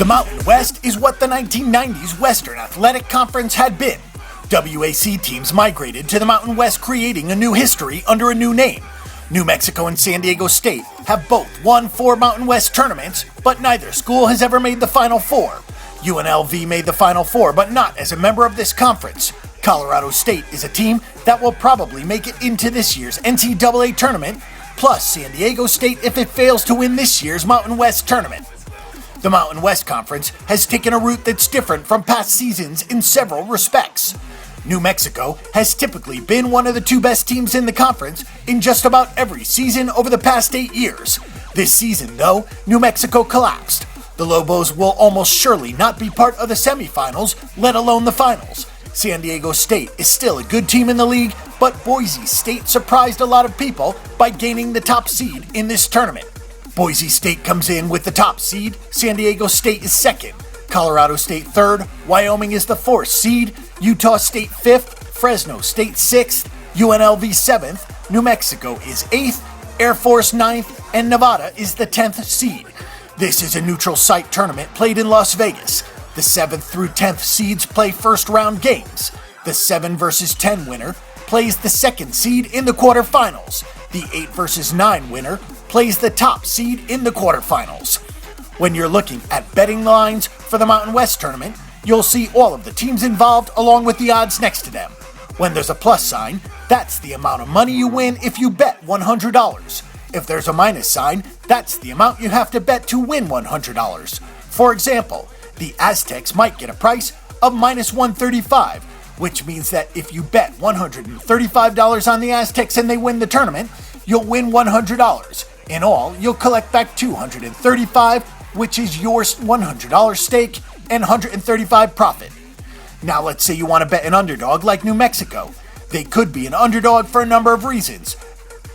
The Mountain West is what the 1990s Western Athletic Conference had been. WAC teams migrated to the Mountain West, creating a new history under a new name. New Mexico and San Diego State have both won 4 Mountain West tournaments, but neither school has ever made the Final Four. UNLV made the Final Four, but not as a member of this conference. Colorado State is a team that will probably make it into this year's NCAA tournament, plus San Diego State if it fails to win this year's Mountain West tournament. The Mountain West Conference has taken a route that's different from past seasons in several respects. New Mexico has typically been one of the 2 best teams in the conference in just about every season over the past 8 years. This season, though, New Mexico collapsed. The Lobos will almost surely not be part of the semifinals, let alone the finals. San Diego State is still a good team in the league, but Boise State surprised a lot of people by gaining the top seed in this tournament. Boise State comes in with the top seed, San Diego State is second, Colorado State third, Wyoming is the 4th seed, Utah State 5th, Fresno State 6th, UNLV 7th, New Mexico is 8th, Air Force 9th, and Nevada is the 10th seed. This is a neutral site tournament played in Las Vegas. The 7th through 10th seeds play first round games. The 7 versus 10 winner plays the 2nd seed in the quarterfinals. The 8 versus 9 winner plays the top seed in the quarterfinals. When you're looking at betting lines for the Mountain West tournament, you'll see all of the teams involved along with the odds next to them. When there's a plus sign, that's the amount of money you win if you bet $100. If there's a minus sign, that's the amount you have to bet to win $100. For example, the Aztecs might get a price of minus 135, which means that if you bet $135 on the Aztecs and they win the tournament, you'll win $100. In all, you'll collect back $235, which is your $100 stake and $135 profit. Now let's say you want to bet an underdog like New Mexico. They could be an underdog for a number of reasons.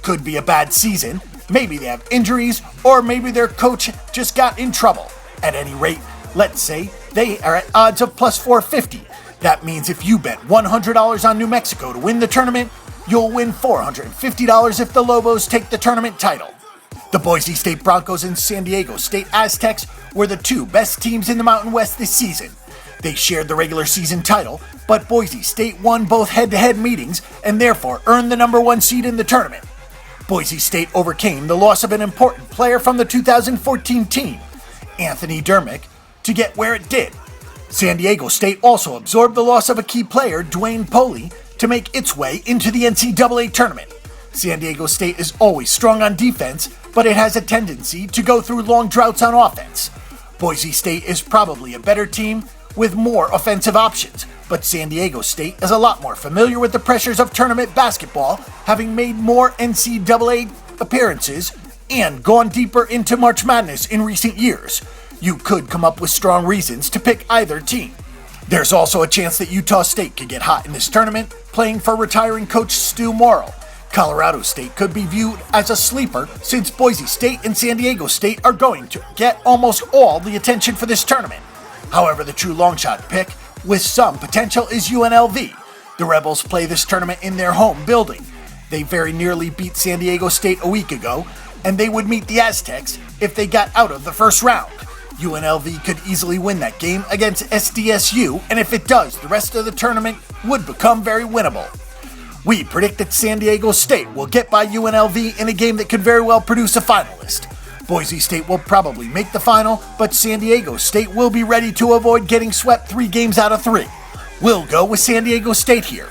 Could be a bad season, maybe they have injuries, or maybe their coach just got in trouble. At any rate, let's say they are at odds of plus 450. That means if you bet $100 on New Mexico to win the tournament, you'll win $450 if the Lobos take the tournament title. The Boise State Broncos and San Diego State Aztecs were the 2 best teams in the Mountain West this season. They shared the regular season title, but Boise State won both head-to-head meetings and therefore earned the number 1 seed in the tournament. Boise State overcame the loss of an important player from the 2014 team, Anthony Dermick, to get where it did. San Diego State also absorbed the loss of a key player, Dwayne Poley, to make its way into the NCAA tournament. San Diego State is always strong on defense, but it has a tendency to go through long droughts on offense. Boise State is probably a better team with more offensive options, but San Diego State is a lot more familiar with the pressures of tournament basketball, having made more NCAA appearances and gone deeper into March Madness in recent years. You could come up with strong reasons to pick either team. There's also a chance that Utah State could get hot in this tournament, playing for retiring coach Stu Morrill. Colorado State could be viewed as a sleeper since Boise State and San Diego State are going to get almost all the attention for this tournament. However, the true longshot pick with some potential is UNLV. The Rebels play this tournament in their home building. They very nearly beat San Diego State a week ago, and they would meet the Aztecs if they got out of the first round. UNLV could easily win that game against SDSU, and if it does, the rest of the tournament would become very winnable. We predict that San Diego State will get by UNLV in a game that could very well produce a finalist. Boise State will probably make the final, but San Diego State will be ready to avoid getting swept 3 games out of 3. We'll go with San Diego State here.